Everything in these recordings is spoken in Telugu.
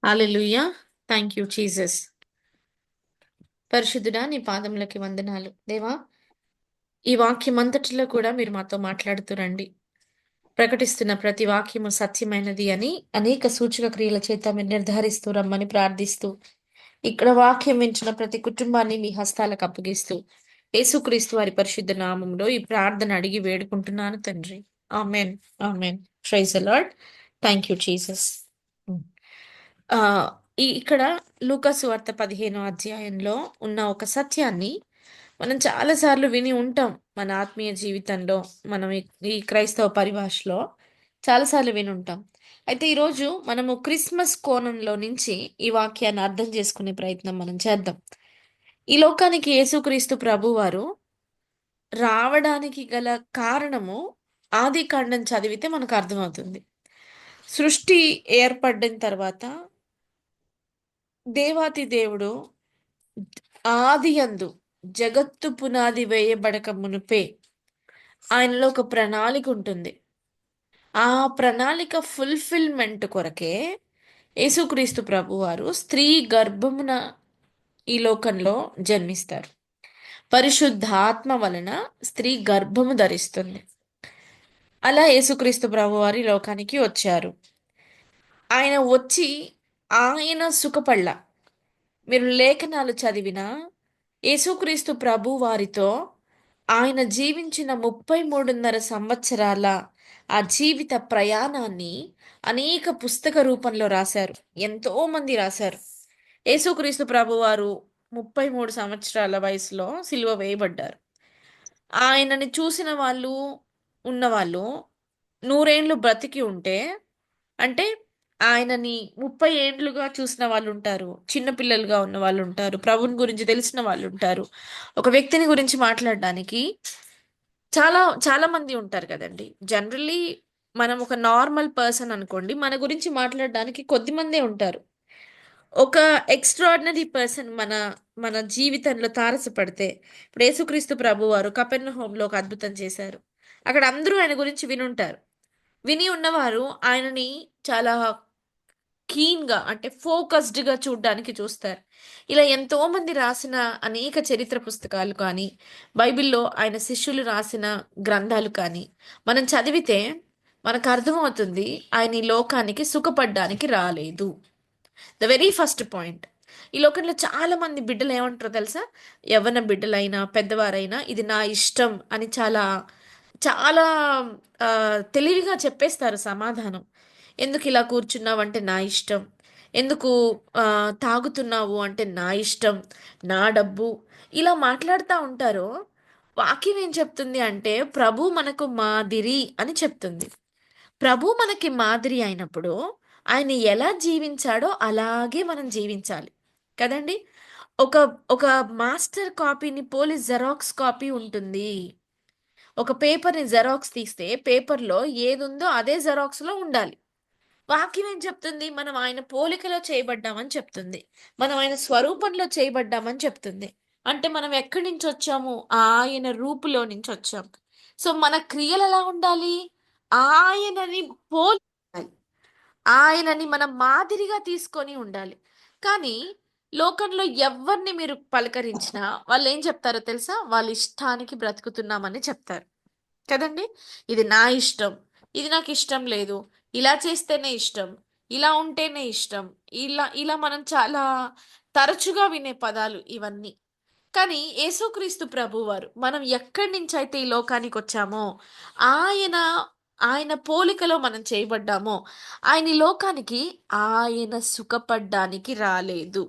హల్లెలూయా! Thank you Jesus. పరిశుద్ధుడా నీ పాదములకి వందనాలు. దేవా, ఈ వాక్యమంతటిలో కూడా మీరు మాతో మాట్లాడుతూ రండి. ప్రకటిస్తున్న ప్రతి వాక్యము సత్యమైనది అని అనేక సూచక క్రియల చేత మీరు నిర్ధారిస్తూ రమ్మని ప్రార్థిస్తూ, ఇక్కడ వాక్యం వింటున్న ప్రతి కుటుంబాన్ని మీ హస్తాలకు అప్పగిస్తూ, యేసుక్రీస్తు వారి పరిశుద్ధ నామములో ఈ ప్రార్థన అడిగి వేడుకుంటున్నాను తండ్రి. ఆమేన్. ఆమేన్. Praise the Lord. Thank you Jesus. Hmm. Ah, ఇక్కడ లూకా సువార్త 15 అధ్యాయంలో ఉన్న ఒక సత్యాన్ని మనం చాలా సార్లు విని ఉంటాం. మన ఆత్మీయ జీవితంలో, మనం ఈ క్రైస్తవ పరిభాషలో చాలా సార్లు వినుంటాం. అయితే ఈరోజు మనము క్రిస్మస్ కోణంలో నుంచి ఈ వాక్యాన్ని అర్థం చేసుకునే ప్రయత్నం మనం చేద్దాం. ఈ లోకానికి యేసుక్రీస్తు ప్రభువారు రావడానికి గల కారణము ఆదికాండం చదివితే మనకు అర్థమవుతుంది. సృష్టి ఏర్పడిన తర్వాత దేవాతి దేవుడు ఆదియందు జగత్తు పునాది వేయబడక మునుపే ఆయనలో ఒక ప్రణాళిక ఉంటుంది. ఆ ప్రణాళిక ఫుల్‌ఫిల్‌మెంట్ కొరకే యేసుక్రీస్తు ప్రభువారు స్త్రీ గర్భమున ఈ లోకంలో జన్మిస్తారు. పరిశుద్ధాత్మ వలన స్త్రీ గర్భము ధరిస్తుంది. అలా యేసుక్రీస్తు ప్రభువారు ఈ లోకానికి వచ్చారు. ఆయన వచ్చి ఆయన సుఖపడల. మీరు లేఖనాలు చదివినా యేసుక్రీస్తు ప్రభువారితో ఆయన జీవించిన 33.5 సంవత్సరాల ఆ జీవిత ప్రయాణాన్ని అనేక పుస్తక రూపంలో రాశారు. ఎంతోమంది రాశారు. యేసుక్రీస్తు ప్రభువారు 33 సంవత్సరాల వయసులో సిలువ వేయబడ్డారు. ఆయనని చూసిన వాళ్ళు, ఉన్నవాళ్ళు 100 ఏండ్లు బ్రతికి ఉంటే, అంటే ఆయనని 30 ఏండ్లుగా చూసిన వాళ్ళుంటారు. చిన్న పిల్లలుగా ఉన్న వాళ్ళుంటారు. ప్రభువుని గురించి తెలిసిన వాళ్ళుంటారు. ఒక వ్యక్తిని గురించి మాట్లాడడానికి చాలా చాలా మంది ఉంటారు కదండీ! జనరల్లీ మనం ఒక నార్మల్ పర్సన్ అనుకోండి. మన గురించి మాట్లాడడానికి కొద్దిమందే ఉంటారు. ఒక ఎక్స్‌ట్రార్డినరీ పర్సన్ మన మన జీవితంలో తారసపడితే, ఇప్పుడు యేసుక్రీస్తు ప్రభువారు కపెర్నహూమ్‌లో ఒక అద్భుతం చేశారు. అక్కడ అందరూ ఆయన గురించి వినుంటారు. విని ఉన్నవారు ఆయనని చాలా కీన్‌గా అంటే ఫోకస్డ్‌గా చూడ్డానికి చూస్తారు. ఇలా ఎంతోమంది రాసిన అనేక చరిత్ర పుస్తకాలు కానీ, బైబిల్‌లో ఆయన శిష్యులు రాసిన గ్రంథాలు కానీ, మనం చదివితే మనకర్థమవుతుంది ఆయన ఈ లోకానికి సుఖపడ్డానికి రాలేదు. The very first point. ఈ లోకంలో చాలా మంది బిడ్డలు ఏమంటారో తెలుసా? యవ్వన బిడ్డలైనా, పెద్దవారైనా ఇది నా ఇష్టం అని చాలా, చాలా తెలివిగా చెప్పేస్తారు సమాధానం. ఎందుకిలా కూర్చున్నావంటే నా ఇష్టం. ఎందుకు తాగుతున్నావు అంటే నా ఇష్టం, నా డబ్బు. ఇలా మాట్లాడుతా ఉంటారో, వాక్యం ఏం చెప్తుంది అంటే ప్రభు మనకు మాదిరి అని చెప్తుంది. ప్రభు మనకి మాదిరి అయినప్పుడు, ఆయన ఎలా జీవించాడో అలాగే మనం జీవించాలి. కదండీ! ఒక ఒక మాస్టర్ కాపీని పోలి జెరాక్స్ కాపీ ఉంటుంది. ఒక పేపర్‌ని జెరాక్స్ తీస్తే పేపర్‌లో ఏదుందో అదే జెరాక్స్‌లో ఉండాలి. వాక్యం ఏం చెప్తుంది? మనం ఆయన పోలికలో చేయబడ్డామని చెప్తుంది. మనం ఆయన స్వరూపంలో చేయబడ్డామని చెప్తుంది. అంటే మనం ఎక్కడి నుంచొచ్చాము? ఆయన రూపులో నుంచొచ్చాం. సో, మన క్రియలెలా ఉండాలి? ఆయనని పోలి ఉండాలి. ఆయనని మనం మాదిరిగా తీసుకొని ఉండాలి. కానీ లోకంలో ఎవ్వరిని మీరు పలకరించినా వాళ్ళేం చెప్తారో తెలుసా? వాళ్ళ ఇష్టానికి బ్రతుకుతున్నామని చెప్తారు. కదండీ! ఇది నా ఇష్టం. ఇది నాకిష్టం లేదు. ఇలా చేస్తేనే ఇష్టం. ఇలా ఉంటేనే ఇష్టం. ఇలా ఇలా మనం చాలా తరచుగా వినే పదాలు ఇవన్నీ. కానీ యేసుక్రీస్తు ప్రభువారు మనం ఎక్కడి నుంచైతే ఈ లోకానికొచ్చామో, ఆయన ఆయన పోలికలో మనం చేయబడ్డామో, ఆయన ఈ లోకానికి ఆయన సుఖపడ్డానికి రాలేదు.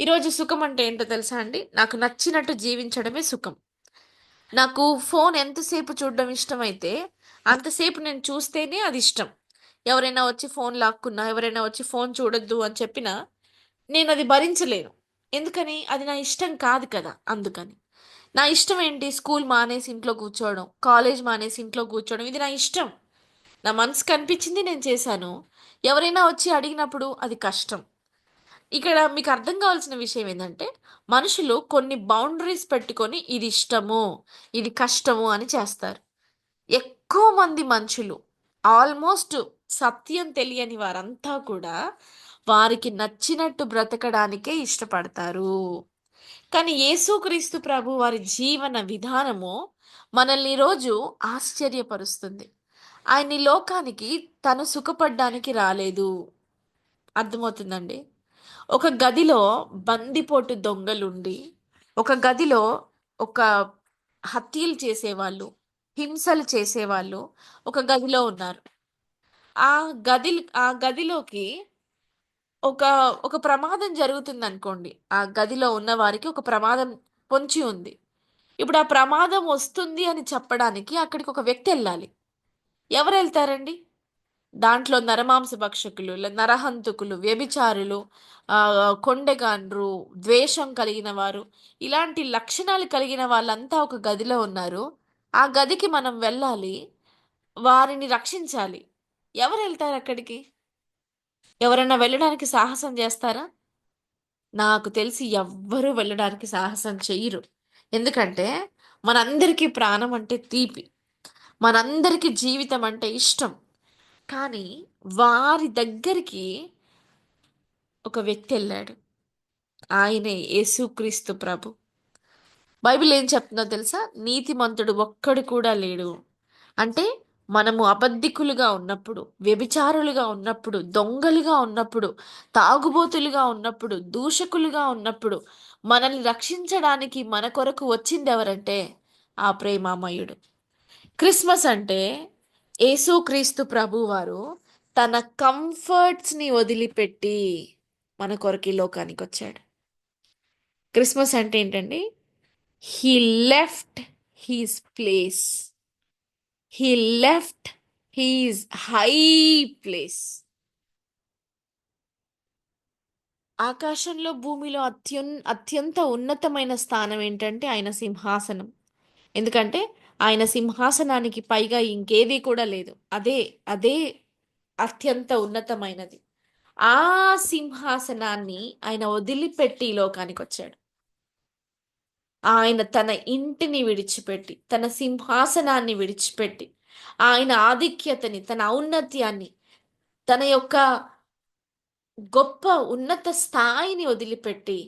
ఈరోజు సుఖం అంటే ఏంటో తెలుసా అండి? నాకు నచ్చినట్టు జీవించడమే సుఖం. నాకు ఫోను ఎంతసేపు చూడడం ఇష్టమైతే, అంతసేపు నేను చూస్తేనే అది ఇష్టం. ఎవరైనా వచ్చి ఫోను లాక్కున్నా, ఎవరైనా వచ్చి ఫోను చూడొద్దు అని చెప్పినా, నేనది భరించలేను. ఎందుకని? అది నా ఇష్టం కాదు కదా! అందుకని. నా ఇష్టం ఏంటి? స్కూల్ మానేసి ఇంట్లో కూర్చోవడం, కాలేజ్ మానేసి ఇంట్లో కూర్చోవడం ఇది నా ఇష్టం. నా మనసుకనిపించింది నేను చేశాను. ఎవరైనా వచ్చి అడిగినప్పుడు అది కష్టం. ఇక్కడ మీకు అర్థం కావాల్సిన విషయం ఏందంటే, మనుషులు కొన్ని బౌండరీస్ పెట్టుకొని ఇది ఇష్టము, ఇది కష్టము అని చేస్తారు. ఎక్కువ మంది మనుషులు ఆల్మోస్ట్ సత్యం తెలియని వారంతా కూడా వారికి నచ్చినట్టు బ్రతకడానికే ఇష్టపడతారు. కానీ యేసుక్రీస్తు ప్రభు వారి జీవన విధానము మనల్ని ఈరోజు ఆశ్చర్యపరుస్తుంది. ఆయన ఈ లోకానికి తను సుఖపడ్డానికి రాలేదు. అర్థమవుతుందండి? ఒక గదిలో బందిపోటు దొంగలుండి, ఒక గదిలో ఒక హత్యలు చేసేవాళ్ళు, హింసలు చేసేవాళ్ళు ఒక గదిలో ఉన్నారు. ఆ గదిలోకి ఒక ఒక ప్రమాదం జరుగుతుందనుకోండి. ఆ గదిలో ఉన్న వారికి ఒక ప్రమాదం పొంచి ఉంది. ఇప్పుడు ఆ ప్రమాదం వస్తుంది అని చెప్పడానికి అక్కడికి ఒక వ్యక్తి ఎళ్ళాలి. ఎవరెళ్తారండి? దాంట్లో నరమాంస భక్షకులు, నరహంతకులు, వ్యభిచారులు, కొండెగాండ్రు, ద్వేషం కలిగిన వారు, ఇలాంటి లక్షణాలు కలిగిన వాళ్ళంతా ఒక గదిలో ఉన్నారు. ఆ గదికి మనం వెళ్ళాలి. వారిని రక్షించాలి. ఎవరెళ్తారక్కడికి? ఎవరన్నా వెళ్ళడానికి సాహసం జేస్తారా? నాకు తెలిసి ఎవ్వరూ వెళ్ళడానికి సాహసం చెయ్యరు. ఎందుకంటే, మనందరికీ ప్రాణం అంటే తీపి. మనందరికీ జీవితం అంటే ఇష్టం. కానీ, వారి దగ్గరికి ఒక వ్యక్తి ఎళ్ళాడు. ఆయనే యేసుక్రీస్తు ప్రభు. బైబిల్ ఏం చెప్తుందో తెలుసా? నీతిమంతుడు ఒక్కడు కూడా లేడు. అంటే మనము అబద్ధికులుగా ఉన్నప్పుడు, వ్యభిచారులుగా ఉన్నప్పుడు, దొంగలుగా ఉన్నప్పుడు, తాగుబోతులుగా ఉన్నప్పుడు, దూషకులుగా ఉన్నప్పుడు, మనల్ని రక్షించడానికి మన కొరకు వచ్చిందెవరంటే ఆ ప్రేమామయుడు. క్రిస్మస్ అంటే యేసుక్రీస్తు ప్రభువారు తన కంఫర్ట్స్‌ని వదిలిపెట్టి మన కొరకు ఈ లోకానికొచ్చాడు. క్రిస్మస్ అంటే ఏంటండి? హి లెఫ్ట్ హిస్ ప్లేస్. హి లెఫ్ట్ హిస్ హై ప్లేస్. ఆకాశంలో, భూమిలో అత్యంత ఉన్నతమైన స్థానం ఏంటంటే ఆయన సింహాసనం. ఎందుకంటే ఆయన సింహాసనానికి పైగా ఇంకేది కూడా లేదు. అదే అత్యంత ఉన్నతమైనది. ఆ సింహాసనాన్ని ఆయన వదిలిపెట్టి ఈ లోకానికొచ్చాడు. ఆయన తన ఇంటిని విడిచిపెట్టి, తన సింహాసనాన్ని విడిచిపెట్టి, ఆయన ఆధిక్యతని, తన ఔన్నత్యాన్ని, తన యొక్క గొప్ప ఉన్నత స్థాయిని వదిలిపెట్టి,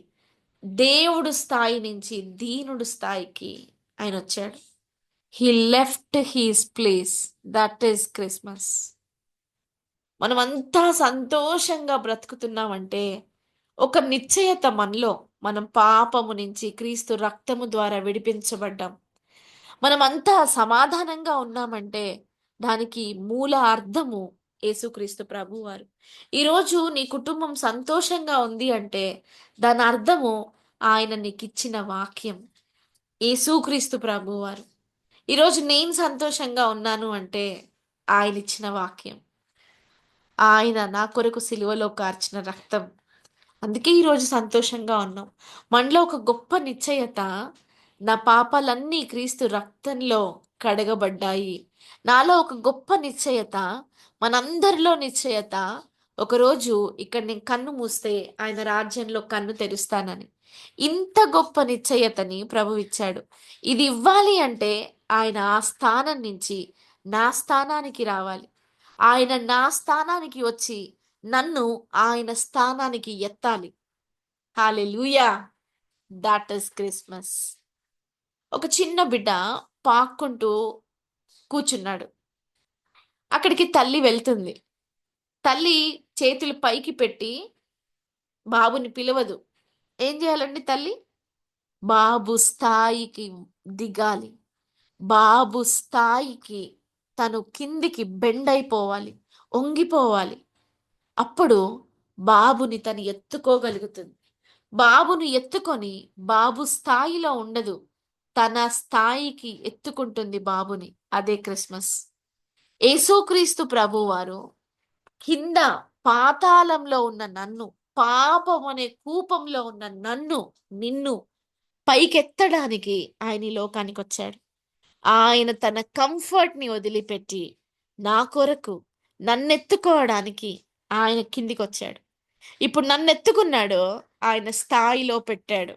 దేవుడు స్థాయి నుంచి దీనుడు స్థాయికి ఆయనొచ్చాడు. He left his place. That is Christmas. మనమంతా సంతోషంగా బ్రతుకుతున్నామంటే, ఒక నిశ్చయత మనలో, మనం పాపము నుంచి క్రీస్తు రక్తము ద్వారా విడిపించబడ్డాం. మనమంతా సమాధానంగా ఉన్నామంటే, దానికి మూల అర్థము యేసుక్రీస్తు ప్రభువారు. ఈరోజు నీ కుటుంబం సంతోషంగా ఉంది అంటే, దాని అర్థము ఆయన నీకిచ్చిన వాక్యం. యేసుక్రీస్తు ప్రభువారు. ఈరోజు నేను సంతోషంగా ఉన్నాను అంటే, ఆయనిచ్చిన వాక్యం. ఆయన నా కొరకు సిలువలో కార్చిన రక్తం. అందుకే ఈరోజు సంతోషంగా ఉన్నాం. మనలో ఒక గొప్ప నిశ్చయత, నా పాపాలన్నీ క్రీస్తు రక్తంలో కడగబడ్డాయి. నాలో ఒక గొప్ప నిశ్చయత, మనందరిలో నిశ్చయత, ఒకరోజు ఇక్కడ నేను కన్ను మూస్తే ఆయన రాజ్యంలో కన్ను తెరుస్తానని. ఇంత గొప్ప నిశ్చయతని ప్రభువిచ్చాడు. ఇది ఇవ్వాలి అంటే ఆయన ఆ స్థానం నుంచి నా స్థానానికి రావాలి. ఆయన నా స్థానానికి వచ్చి నన్ను ఆయన స్థానానికి ఎత్తాలి. హల్లెలూయా! That is Christmas. ఒక చిన్న బిడ్డ పాక్కుంటూ కూర్చున్నాడు. అక్కడికి తల్లి వెళ్తుంది. తల్లి చేతులు పైకి పెట్టి బాబుని పిలవదు. ఏం చేయాలండి తల్లి? బాబు స్థాయికి దిగాలి. బాబు స్థాయికి తను కిందికి బెండ్ అయిపోవాలి. ఒంగిపోవాలి. అప్పుడు బాబుని తను ఎత్తుకోగలుగుతుంది. బాబును ఎత్తుకొని బాబు స్థాయిలో ఉండదు. తన స్థాయికి ఎత్తుకుంటుంది బాబుని. అదే క్రిస్మస్. యేసుక్రీస్తు ప్రభువారు కింద పాతాళంలో ఉన్న నన్ను, పాపం అనే కూపంలో ఉన్న నన్ను, నిన్ను పైకెత్తడానికి ఆయన ఈ లోకానికొచ్చాడు. ఆయన తన కంఫర్ట్‌ని వదిలిపెట్టి నా కొరకు నన్నెత్తుకోవడానికి ఆయన కిందికొచ్చాడు. ఇప్పుడు నన్నెత్తుకున్నాడు. ఆయన స్థాయిలో పెట్టాడు.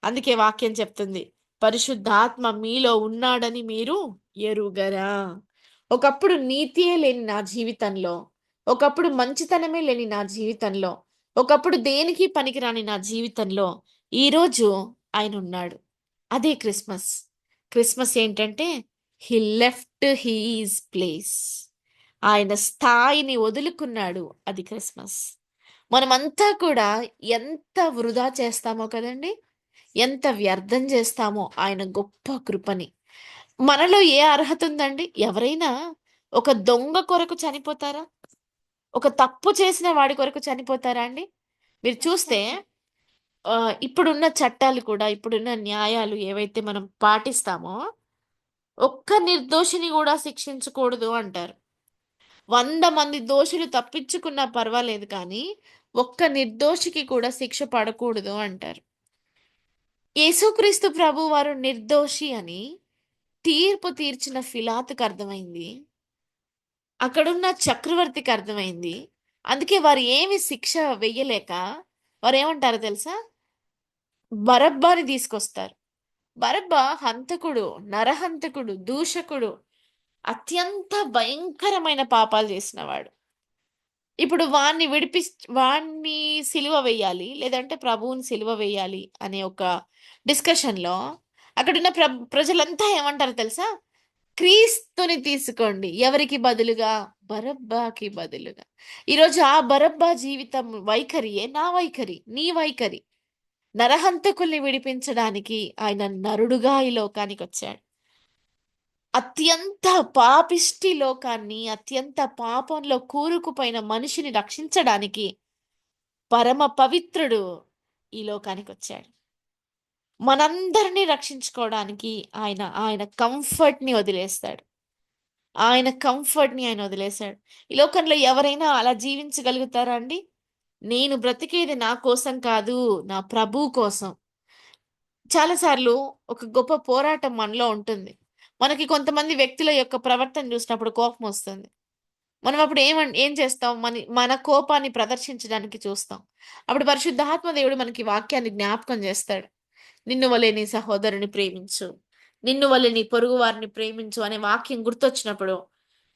అందుకే వాక్యం చెప్తుంది. పరిశుద్ధాత్మ మీలో ఉన్నాడని మీరు ఎరుగరా? ఒకప్పుడు నీతియే లేని నా జీవితంలో, ఒకప్పుడు మంచితనమే లేని నా జీవితంలో, ఒకప్పుడు దేనికి పనికిరాని నా జీవితంలో ఈరోజు ఆయన ఉన్నాడు. అదే క్రిస్మస్. క్రిస్మస్ ఏంటంటే హి లెఫ్ట్ హీస్ ప్లేస్. ఆయన స్థాయిని వదులుకున్నాడు. అది క్రిస్మస్. మనమంతా కూడా ఎంత వృధా చేస్తామో కదండి! ఎంత వ్యర్థం చేస్తామో ఆయన గొప్ప కృపని. మనలో ఏ అర్హత ఉందండి? ఎవరైనా ఒక దొంగ కొరకు చనిపోతారా? ఒక తప్పు చేసిన వాడి కొరకు చనిపోతారా అండి? మీరు చూస్తే ఇప్పుడున్న చట్టాలు కూడా, ఇప్పుడున్న న్యాయాలు ఏవైతే మనం పాటిస్తామో, ఒక్క నిర్దోషిని గూడా శిక్షించకూడదు అంటారు. 100 మంది దోషులు తప్పించుకున్నా పర్వాలేదు కానీ, ఒక్క నిర్దోషికి కూడా శిక్ష పడకూడదు అంటారు. యేసుక్రీస్తు ప్రభువారు నిర్దోషి అని తీర్పు తీర్చిన ఫిలాతుకు అర్థమైంది. అక్కడున్న చక్రవర్తికి అర్థమైంది. అందుకే వారు ఏమి శిక్ష వెయ్యలేక వారేమంటారో తెలుసా? బరబ్బని తీసుకొస్తారు. బరబ్బ హంతకుడు, నరహంతకుడు, దూషకుడు, అత్యంత భయంకరమైన పాపాలు చేసినవాడు. ఇప్పుడు వాడిని సిలువ వేయాలి. లేదంటే ప్రభువుని సిలువ వేయాలి అనే ఒక డిస్కషన్‌లో అక్కడున్న ప్రజలంతా ఏమంటారో తెలుసా? క్రీస్తుని తీసుకోండి. ఎవరికి బదులుగా? బరబ్బకి బదులుగా. ఈరోజు ఆ బరబ్బా జీవితం వైఖరియే నా వైఖరి, నీ వైఖరి. నరహంతకుల్ని విడిపించడానికి ఆయన నరుడుగా ఈ లోకానికొచ్చాడు. అత్యంత పాపిష్టి లోకాన్ని, అత్యంత పాపంలో కూరుకుపోయిన మనిషిని రక్షించడానికి పరమ పవిత్రుడు ఈ లోకానికొచ్చాడు. మనందరిని రక్షించుకోవడానికి ఆయన కంఫర్ట్‌ని వదిలేస్తాడు. ఆయన వదిలేసాడు. ఈ లోకంలో ఎవరైనా అలా జీవించగలుగుతారా అండి? నేను బ్రతికేది నా కోసం కాదు, నా ప్రభువు కోసం. చాలా సార్లు ఒక గొప్ప పోరాటం మనలో ఉంటుంది. మనకి కొంతమంది వ్యక్తుల యొక్క ప్రవర్తన చూసినప్పుడు కోపమొస్తుంది. మనం అప్పుడు ఏం చేస్తాం? మన కోపాన్ని ప్రదర్శించడానికి చూస్తాం. అప్పుడు పరిశుద్ధాత్మ దేవుడు మనకి వాక్యాన్ని జ్ఞాపకం చేస్తాడు. నిన్ను వలె నీ సహోదరుని ప్రేమించు. నిన్ను వలె నీ పొరుగు వారిని ప్రేమించు అనే వాక్యం గుర్తొచ్చినప్పుడు,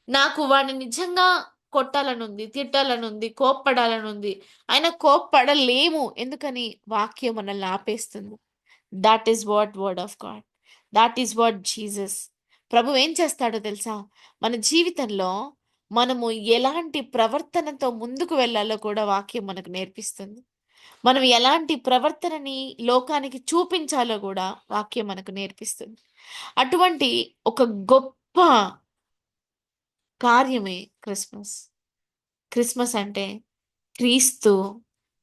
నాకు వాడిని నిజంగా కొట్టాలనుంది, తిట్టాలనుంది, కోప్పడాలనుంది. అయినా కోప్పడలేము. ఎందుకని? వాక్యం మనల్ని ఆపేస్తుంది. That is what word of God. That is what Jesus. ప్రభువు ఏం చేస్తాడో తెలుసా? మన జీవితంలో మనము ఎలాంటి ప్రవర్తనతో ముందుకు వెళ్ళాలో కూడా వాక్యం మనకు నేర్పిస్తుంది. మనం ఎలాంటి ప్రవర్తనని లోకానికి చూపించాలో గూడా వాక్యం మనకు నేర్పిస్తుంది. అటువంటి ఒక గొప్ప కార్యమే క్రిస్మస్. క్రిస్మస్ అంటే క్రీస్తు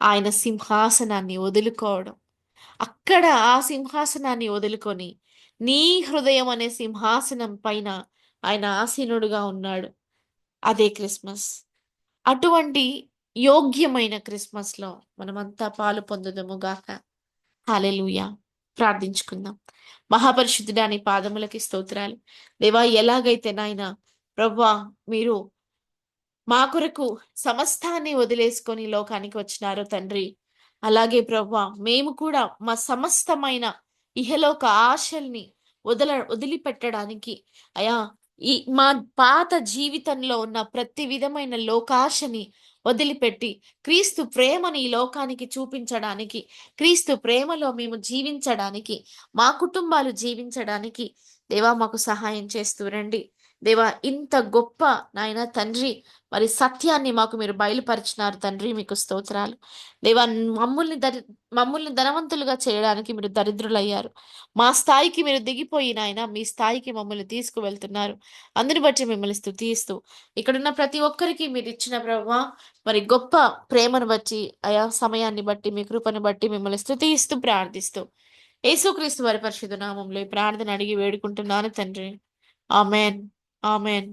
ఆయన సింహాసనాన్ని వదులుకోవడం. అక్కడ ఆ సింహాసనాన్ని వదులుకొని, నీ హృదయం అనే సింహాసనం పైన ఆయన ఆసీనుడుగా ఉన్నాడు. అదే క్రిస్మస్. అటువంటి యోగ్యమైన క్రిస్మస్‌లో మనమంతా పాలు పొందుదుము గాక. హల్లెలూయా! ప్రార్థించుకుందాం. మహాపరిశుద్ధుడా నీ పాదములకి స్తోత్రాలు. దేవా ఎలాగైతే నాయనా ప్రభువా మీరు మా కొరకు సమస్తాన్ని వదిలేసుకొని లోకానికి వచ్చినారో తండ్రి. అలాగే ప్రభువా మేము కూడా మా సమస్తమైన ఇహలోక ఆశల్ని వదిలిపెట్టడానికి అయా మా పాత జీవితంలో ఉన్న ప్రతి విధమైన లోకాశని వదిలిపెట్టి క్రీస్తు ప్రేమని ఈ లోకానికి చూపించడానికి, క్రీస్తు ప్రేమలో మేము జీవించడానికి, మా కుటుంబాలు జీవించడానికి దేవా మాకు సహాయం చేస్తూ రండి. దేవా ఇంత గొప్ప నాయన తండ్రి మరి సత్యాన్ని మాకు మీరు బయలుపరిచినారు తండ్రి మీకు స్తోత్రాలు. దేవా మమ్మల్ని ధనవంతులుగా చేయడానికి మీరు దరిద్రులయ్యారు. మా స్థాయికి మీరు దిగిపోయి నాయన మీ స్థాయికి మమ్మల్ని తీసుకువెళ్తున్నారు. అందుని బట్టి మిమ్మల్ని స్తుతిస్తూ ఇక్కడున్న ప్రతి ఒక్కరికి మీరు ఇచ్చిన ప్రభువా మరి గొప్ప ప్రేమను బట్టి ఆయా సమయాన్ని బట్టి మీ కృపను బట్టి మిమ్మల్ని స్తుతిస్తూ ప్రార్థిస్తూ యేసుక్రీస్తు వారి పరిశుద్ధ నామంలో ఈ ప్రార్థన అడిగి వేడుకుంటున్నాను తండ్రి. ఆమేన్. ఆమేన్.